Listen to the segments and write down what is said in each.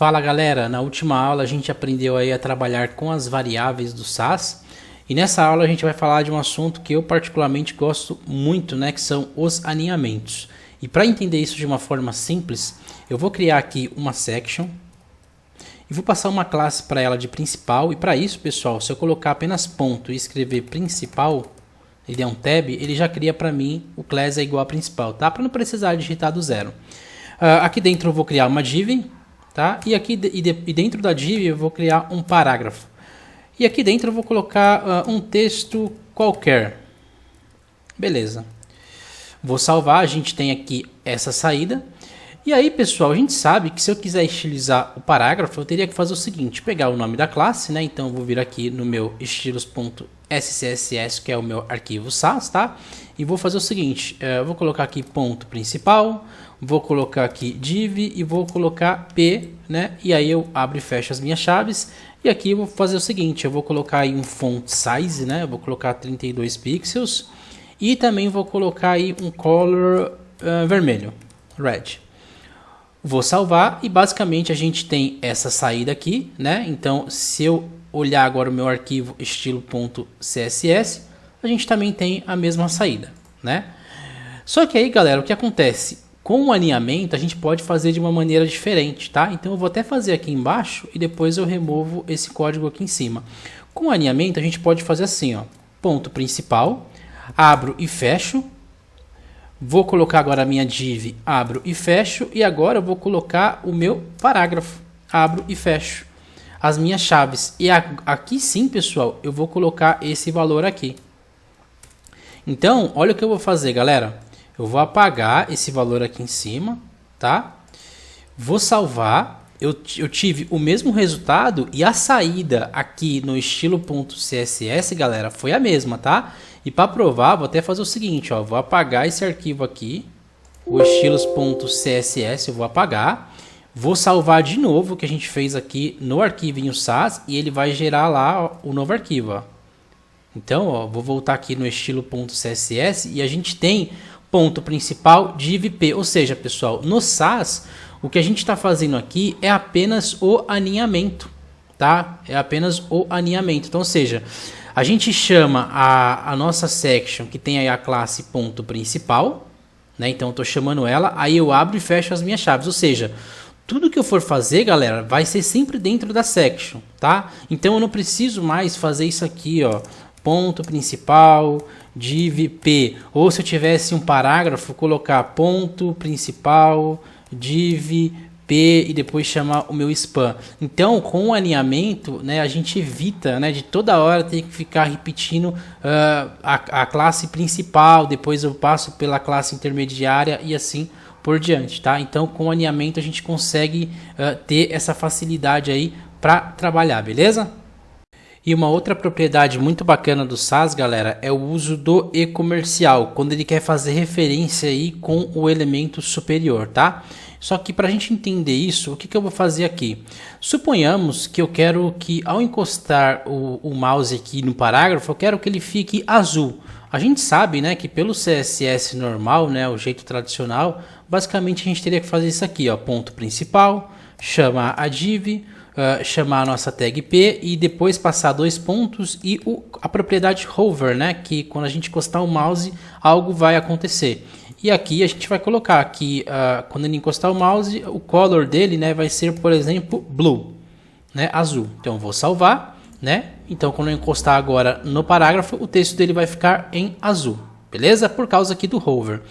Fala galera, na última aula a gente aprendeu aí a trabalhar com as variáveis do SAS e nessa aula a gente vai falar de um assunto que eu particularmente gosto muito, né, que são os alinhamentos. E para entender isso de uma forma simples, eu vou criar aqui uma section e vou passar uma classe para ela de principal. E para isso, pessoal, se eu colocar apenas ponto e escrever principal, ele der um tab, ele já cria para mim o class é igual a principal, tá? Para não precisar digitar do zero. Aqui dentro eu vou criar uma div, tá? E aqui dentro da div eu vou criar um parágrafo. E aqui dentro eu vou colocar um texto qualquer. Beleza. Vou salvar, a gente tem aqui essa saída. E aí, pessoal, a gente sabe que se eu quiser estilizar o parágrafo, eu teria que fazer o seguinte, pegar o nome da classe, né? Então eu vou vir aqui no meu estilos.scss, que é o meu arquivo SAS, tá? E vou fazer o seguinte, eu vou colocar aqui ponto principal, vou colocar aqui div e vou colocar p, né? E aí eu abro e fecho as minhas chaves. E aqui eu vou fazer o seguinte, eu vou colocar aí um font size, né? Eu vou colocar 32 pixels e também vou colocar aí um color vermelho, red. Vou salvar e basicamente a gente tem essa saída aqui, né? Então, se eu olhar agora o meu arquivo estilo.css, a gente também tem a mesma saída, né? Só que aí, galera, o que acontece? Com o alinhamento, a gente pode fazer de uma maneira diferente, tá? Então, eu vou até fazer aqui embaixo e depois eu removo esse código aqui em cima. Com o alinhamento, a gente pode fazer assim, ó, ponto principal, abro e fecho. Vou colocar agora a minha div, abro e fecho, e agora eu vou colocar o meu parágrafo, abro e fecho, as minhas chaves. E aqui sim, pessoal, eu vou colocar esse valor aqui. Então, olha o que eu vou fazer, galera. Eu vou apagar esse valor aqui em cima, tá? Vou salvar. Eu tive o mesmo resultado e a saída aqui no estilo.css, galera, foi a mesma, tá? E para provar, vou até fazer o seguinte, ó, vou apagar esse arquivo aqui, o estilos.css, eu vou apagar, vou salvar de novo o que a gente fez aqui no arquivinho SAS e ele vai gerar lá, ó, o novo arquivo, ó. Então, ó, vou voltar aqui no estilo.css e a gente tem ponto principal div p, ou seja, pessoal, no SAS o que a gente está fazendo aqui é apenas o alinhamento, tá? É apenas o alinhamento. Então, ou seja, a gente chama a nossa section que tem aí a classe ponto principal, né? Então, eu estou chamando ela, aí eu abro e fecho as minhas chaves. Ou seja, tudo que eu for fazer, galera, vai ser sempre dentro da section, tá? Então, eu não preciso mais fazer isso aqui, ó, ponto principal, div p. Ou se eu tivesse um parágrafo, colocar ponto principal, div p e depois chamar o meu span. Então, com o alinhamento, né, a gente evita, né, de toda hora ter que ficar repetindo a classe principal, depois eu passo pela classe intermediária e assim por diante, tá? Então, com o alinhamento a gente consegue ter essa facilidade aí para trabalhar, beleza? E uma outra propriedade muito bacana do SAS, galera, é o uso do e-comercial, quando ele quer fazer referência aí com o elemento superior, tá? Só que para a gente entender isso, o que eu vou fazer aqui? Suponhamos que eu quero que ao encostar o mouse aqui no parágrafo, eu quero que ele fique azul. A gente sabe, né, que pelo CSS normal, né, o jeito tradicional, basicamente a gente teria que fazer isso aqui, ó, ponto principal, chamar a div, chamar a nossa tag p e depois passar dois pontos e a propriedade hover, né, que quando a gente encostar o mouse algo vai acontecer. E aqui a gente vai colocar que quando ele encostar o mouse, o color dele, né, vai ser, por exemplo, blue, né, azul. Então eu vou salvar, né? Então quando eu encostar agora no parágrafo, o texto dele vai ficar em azul. Beleza? Por causa aqui do hover.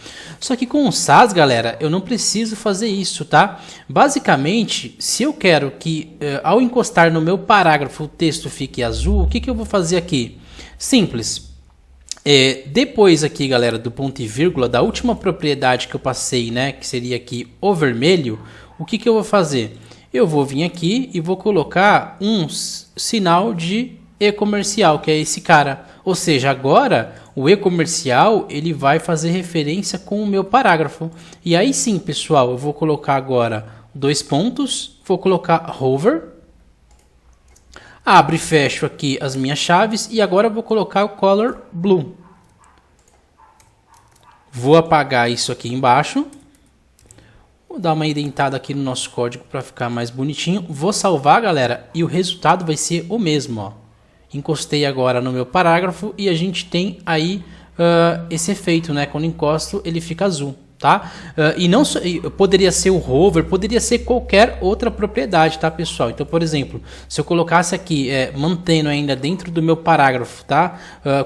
Só que com o SAS, galera, eu não preciso fazer isso, tá? Basicamente, se eu quero que ao encostar no meu parágrafo o texto fique azul, o que eu vou fazer aqui? Simples. Depois aqui, galera, do ponto e vírgula, da última propriedade que eu passei, né, que seria aqui o vermelho, o que eu vou fazer? Eu vou vir aqui e vou colocar um sinal de e-comercial, que é esse cara. Ou seja, agora o e-comercial ele vai fazer referência com o meu parágrafo. E aí sim, pessoal, eu vou colocar agora dois pontos, vou colocar hover, abro e fecho aqui as minhas chaves e agora eu vou colocar o color blue. Vou apagar isso aqui embaixo. Vamos dar uma indentada aqui no nosso código para ficar mais bonitinho. Vou salvar, galera, e o resultado vai ser o mesmo, ó. Encostei agora no meu parágrafo e a gente tem aí esse efeito, né? Quando encosto, ele fica azul, tá? E não poderia ser o hover, poderia ser qualquer outra propriedade, tá, pessoal? Então, por exemplo, se eu colocasse aqui, mantendo ainda dentro do meu parágrafo, tá?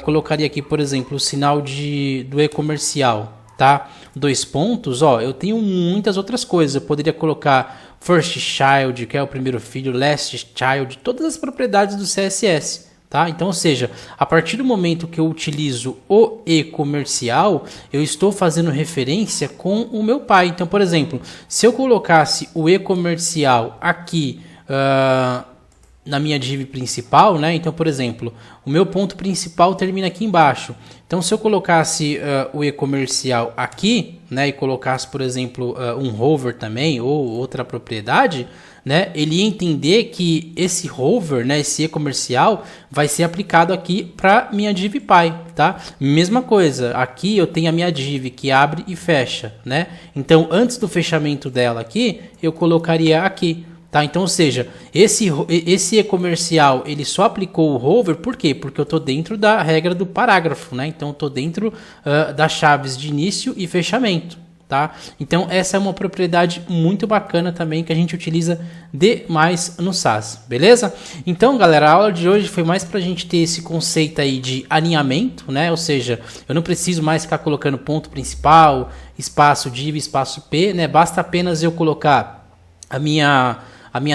Colocaria aqui, por exemplo, o sinal do e-comercial, tá? 2 pontos, ó, eu tenho muitas outras coisas. Eu poderia colocar first child, que é o primeiro filho, last child, todas as propriedades do CSS. Tá? Então, ou seja, a partir do momento que eu utilizo o e-comercial, eu estou fazendo referência com o meu pai. Então, por exemplo, se eu colocasse o e-comercial aqui na minha div principal, né? Então, por exemplo, o meu ponto principal termina aqui embaixo. Então, se eu colocasse o e-comercial aqui, né? E colocasse, por exemplo, um hover também ou outra propriedade, né, ele ia entender que esse hover, né, esse e-comercial, vai ser aplicado aqui para minha div pai, tá? Mesma coisa, aqui eu tenho a minha div que abre e fecha, né? Então, antes do fechamento dela aqui, eu colocaria aqui, tá? Então, ou seja, esse e-comercial, ele só aplicou o hover, por quê? Porque eu estou dentro da regra do parágrafo, né? Então, eu estou dentro das chaves de início e fechamento. Tá? Então essa é uma propriedade muito bacana também que a gente utiliza demais no SAS, beleza? Então, galera, a aula de hoje foi mais para a gente ter esse conceito aí de alinhamento, né? Ou seja, eu não preciso mais ficar colocando ponto principal, espaço div, espaço p, né? Basta apenas eu colocar a minha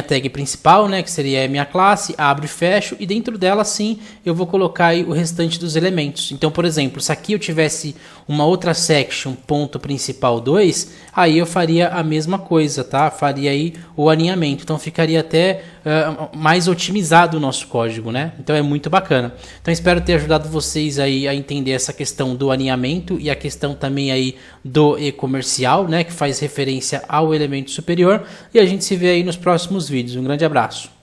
tag principal, né, que seria a minha classe, abro e fecho, e dentro dela sim eu vou colocar aí o restante dos elementos. Então, por exemplo, se aqui eu tivesse uma outra section, ponto principal 2, aí eu faria a mesma coisa, tá? Faria aí o alinhamento, então ficaria até mais otimizado o nosso código, né? Então é muito bacana. Então espero ter ajudado vocês aí a entender essa questão do alinhamento e a questão também aí do e-comercial, né, que faz referência ao elemento superior, e a gente se vê aí nos próximos vídeos. Um grande abraço.